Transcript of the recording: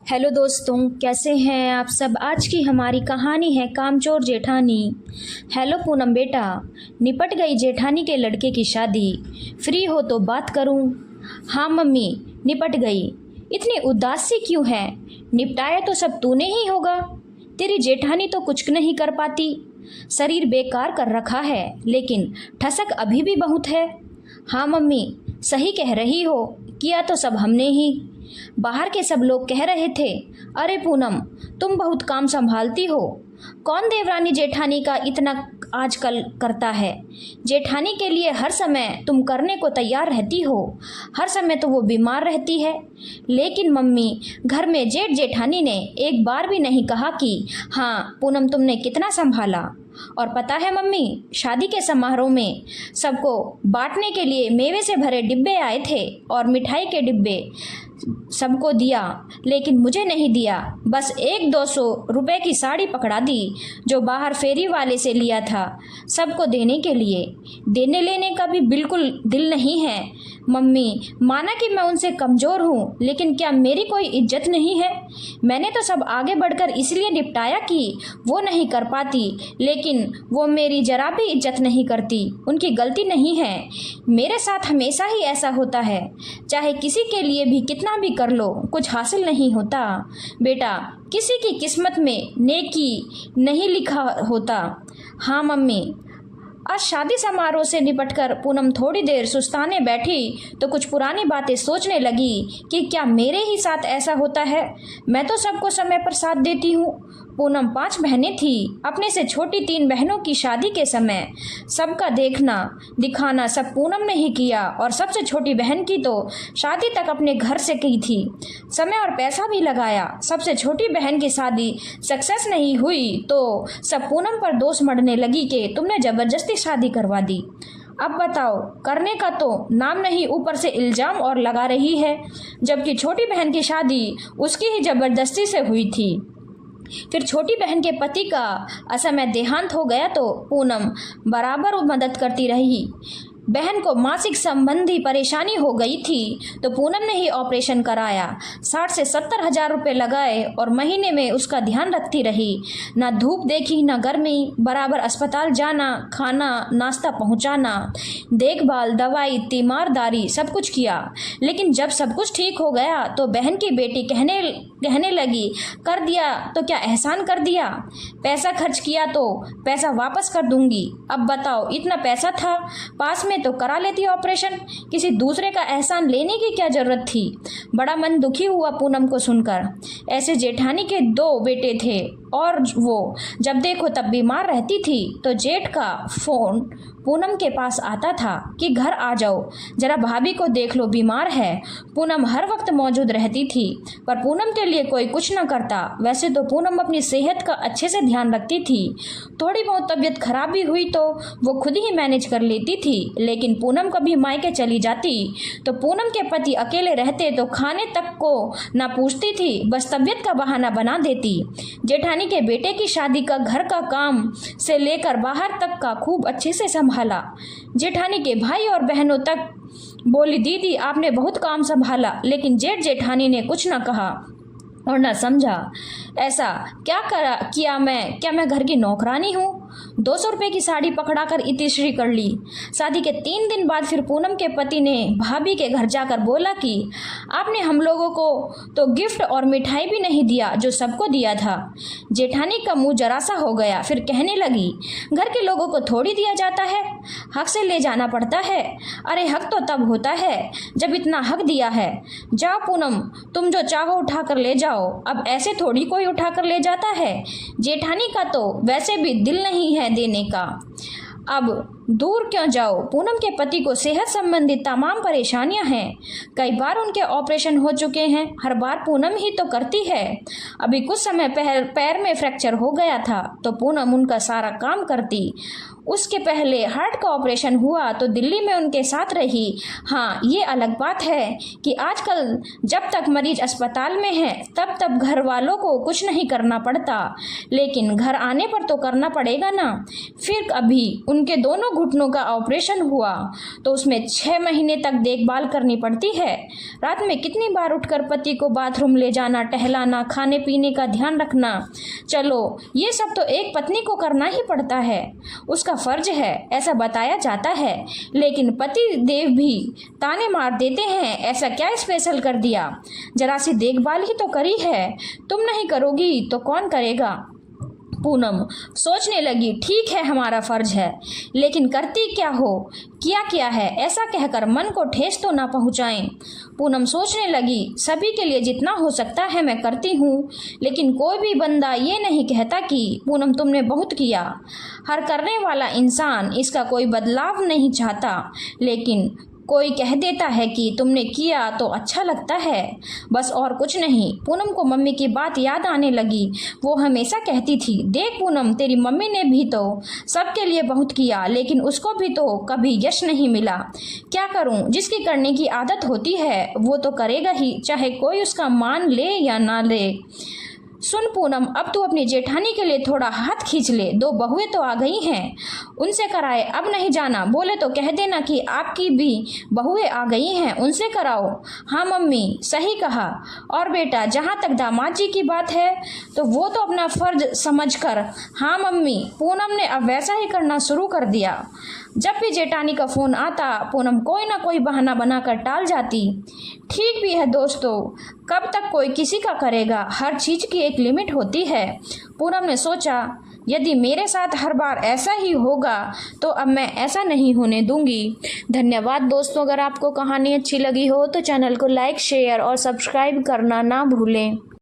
Hello दोस्तों, कैसे हैं आप सब। आज की हमारी कहानी है कामचोर जेठानी। हेलो पूनम बेटा, निपट गई जेठानी के लड़के की शादी। फ्री हो तो बात करूं। हाँ मम्मी, निपट गई। इतनी उदास सी क्यों है। निपटाया तो सब तूने ही होगा। तेरी जेठानी तो कुछ नहीं कर पाती। शरीर बेकार कर रखा है, लेकिन ठसक अभी भी बहुत है। हाँ मम्मी, सही कह रही हो, किया तो सब हमने ही। बाहर के सब लोग कह रहे थे, अरे पूनम, तुम बहुत काम संभालती हो। कौन देवरानी जेठानी का इतना आजकल करता है। जेठानी के लिए हर समय तुम करने को तैयार रहती हो। हर समय तो वो बीमार रहती है। लेकिन मम्मी, घर में जेठ जेठानी ने एक बार भी नहीं कहा कि हाँ पूनम तुमने कितना संभाला। और पता है मम्मी, शादी के समारोह में सबको बांटने के लिए मेवे से भरे डिब्बे आए थे और मिठाई के डिब्बे सबको दिया, लेकिन मुझे नहीं दिया। बस 100-200 रुपए की साड़ी पकड़ा दी जो बाहर फेरी वाले से लिया था, सबको देने के लिए। देने लेने का भी बिल्कुल दिल नहीं है। मम्मी, माना कि मैं उनसे कमज़ोर हूँ, लेकिन क्या मेरी कोई इज्जत नहीं है। मैंने तो सब आगे बढ़कर इसलिए निपटाया कि वो नहीं कर पाती, लेकिन वो मेरी जरा भी इज्जत नहीं करती। उनकी गलती नहीं है। मेरे साथ हमेशा ही ऐसा होता है। चाहे किसी के लिए भी कितना भी कर लो, कुछ हासिल नहीं होता। बेटा, किसी की किस्मत में नेकी नहीं लिखा होता। हाँ मम्मी। आज शादी समारोह से निपटकर पूनम थोड़ी देर सुस्ताने बैठी तो कुछ पुरानी बातें सोचने लगी कि क्या मेरे ही साथ ऐसा होता है। मैं तो सबको समय पर साथ देती हूँ। पूनम 5 बहनें थी। अपने से छोटी 3 बहनों की शादी के समय सबका देखना दिखाना सब पूनम ने ही किया, और सबसे छोटी बहन की तो शादी तक अपने घर से की थी। समय और पैसा भी लगाया। सबसे छोटी बहन की शादी सक्सेस नहीं हुई तो सब पूनम पर दोष मढ़ने लगी कि तुमने ज़बरदस्ती शादी करवा दी। अब बताओ, करने का तो नाम नहीं, ऊपर से इल्ज़ाम और लगा रही है, जबकि छोटी बहन की शादी उसकी ही ज़बरदस्ती से हुई थी। फिर छोटी बहन के पति का असमय देहांत हो गया तो पूनम बराबर मदद करती रही। बहन को मासिक संबंधी परेशानी हो गई थी तो पूनम ने ही ऑपरेशन कराया। 60 से 70 हजार रुपये लगाए और महीने में उसका ध्यान रखती रही। ना धूप देखी ना गर्मी, बराबर अस्पताल जाना, खाना नाश्ता पहुंचाना, देखभाल, दवाई, तीमारदारी सब कुछ किया। लेकिन जब सब कुछ ठीक हो गया तो बहन की बेटी कहने लगी, कर दिया तो क्या एहसान कर दिया। पैसा खर्च किया तो पैसा वापस कर दूंगी। अब बताओ, इतना पैसा था पास में तो करा लेती ऑपरेशन। किसी दूसरे का एहसान लेने की क्या जरूरत थी। बड़ा मन दुखी हुआ पूनम को सुनकर। ऐसे जेठानी के 2 बेटे थे और वो जब देखो तब बीमार रहती थी तो जेठ का फोन पूनम के पास आता था कि घर आ जाओ, जरा भाभी को देख लो, बीमार है। पूनम हर वक्त मौजूद रहती थी, पर पूनम के लिए कोई कुछ न करता। वैसे तो पूनम अपनी सेहत का अच्छे से ध्यान रखती थी। थोड़ी बहुत तबीयत खराब भी हुई तो वो खुद ही मैनेज कर लेती थी। लेकिन पूनम कभी मायके चली जाती तो पूनम के पति अकेले रहते तो खाने तक को ना पूछती थी, बस तबीयत का बहाना बना देती। जेठानी के बेटे की शादी का घर का काम से लेकर बाहर तक का खूब अच्छे से संभाला। जेठानी के भाई और बहनों तक बोली, दीदी आपने बहुत काम संभाला। लेकिन जेठ जेठानी ने कुछ न कहा और न समझा। ऐसा क्या किया मैं? क्या मैं घर की नौकरानी हूँ? 200 रुपये की साड़ी पकड़ाकर इतिश्री कर ली। शादी के 3 दिन बाद फिर पूनम के पति ने भाभी के घर जाकर बोला कि आपने हम लोगों को तो गिफ्ट और मिठाई भी नहीं दिया जो सबको दिया था। जेठानी का मुंह जरा सा हो गया। फिर कहने लगी, घर के लोगों को थोड़ी दिया जाता है, हक से ले जाना पड़ता है। अरे हक तो तब होता है जब इतना हक दिया है। जाओ पूनम, तुम जो चाहो उठा कर ले जाओ। अब ऐसे थोड़ी कोई उठा कर ले जाता है। जेठानी का तो वैसे भी दिल नहीं है देने का। अब दूर क्यों जाओ। पूनम के पति को सेहत संबंधी तमाम परेशानियां हैं। कई बार उनके ऑपरेशन हो चुके हैं। हर बार पूनम ही तो करती है। अभी कुछ समय पैर में फ्रैक्चर हो गया था तो पूनम उनका सारा काम करती। उसके पहले हार्ट का ऑपरेशन हुआ तो दिल्ली में उनके साथ रही। हाँ, ये अलग बात है कि आजकल जब तक मरीज अस्पताल में है तब तक घर वालों को कुछ नहीं करना पड़ता, लेकिन घर आने पर तो करना पड़ेगा ना। फिर अभी उनके दोनों घुटनों का ऑपरेशन हुआ तो उसमें 6 महीने तक देखभाल करनी पड़ती है। रात में कितनी बार उठकर पति को बाथरूम ले जाना, टहलाना, खाने पीने का ध्यान रखना। चलो ये सब तो एक पत्नी को करना ही पड़ता है, उसका फर्ज है, ऐसा बताया जाता है। लेकिन पति देव भी ताने मार देते हैं, ऐसा क्या स्पेशल कर दिया, जरा सी देखभाल ही तो करी है, तुम नहीं करोगी तो कौन करेगा। पूनम सोचने लगी, ठीक है हमारा फर्ज है, लेकिन करती क्या हो, किया है, ऐसा कहकर मन को ठेस तो ना पहुंचाएं। पूनम सोचने लगी, सभी के लिए जितना हो सकता है मैं करती हूँ, लेकिन कोई भी बंदा ये नहीं कहता कि पूनम तुमने बहुत किया। हर करने वाला इंसान इसका कोई बदलाव नहीं चाहता, लेकिन कोई कह देता है कि तुमने किया तो अच्छा लगता है, बस और कुछ नहीं। पूनम को मम्मी की बात याद आने लगी। वो हमेशा कहती थी, देख पूनम, तेरी मम्मी ने भी तो सबके लिए बहुत किया, लेकिन उसको भी तो कभी यश नहीं मिला। क्या करूं, जिसकी करने की आदत होती है वो तो करेगा ही, चाहे कोई उसका मान ले या ना ले। सुन पूनम, अब तू अपनी जेठानी के लिए थोड़ा हाथ खींच ले, 2 बहुएं तो आ गई हैं, उनसे कराए, अब नहीं जाना। बोले तो कह देना कि आपकी भी बहुएं आ गई हैं, उनसे कराओ। हाँ मम्मी, सही कहा। और बेटा, जहाँ तक दामाद जी की बात है तो वो तो अपना फर्ज समझकर, हाँ मम्मी। पूनम ने अब वैसा ही करना शुरू कर दिया। जब भी जेठानी का फ़ोन आता, पूनम कोई ना कोई बहाना बनाकर टाल जाती। ठीक भी है दोस्तों, कब तक कोई किसी का करेगा, हर चीज़ की एक लिमिट होती है। पूनम ने सोचा, यदि मेरे साथ हर बार ऐसा ही होगा तो अब मैं ऐसा नहीं होने दूंगी। धन्यवाद दोस्तों, अगर आपको कहानी अच्छी लगी हो तो चैनल को लाइक, शेयर और सब्सक्राइब करना ना भूलें।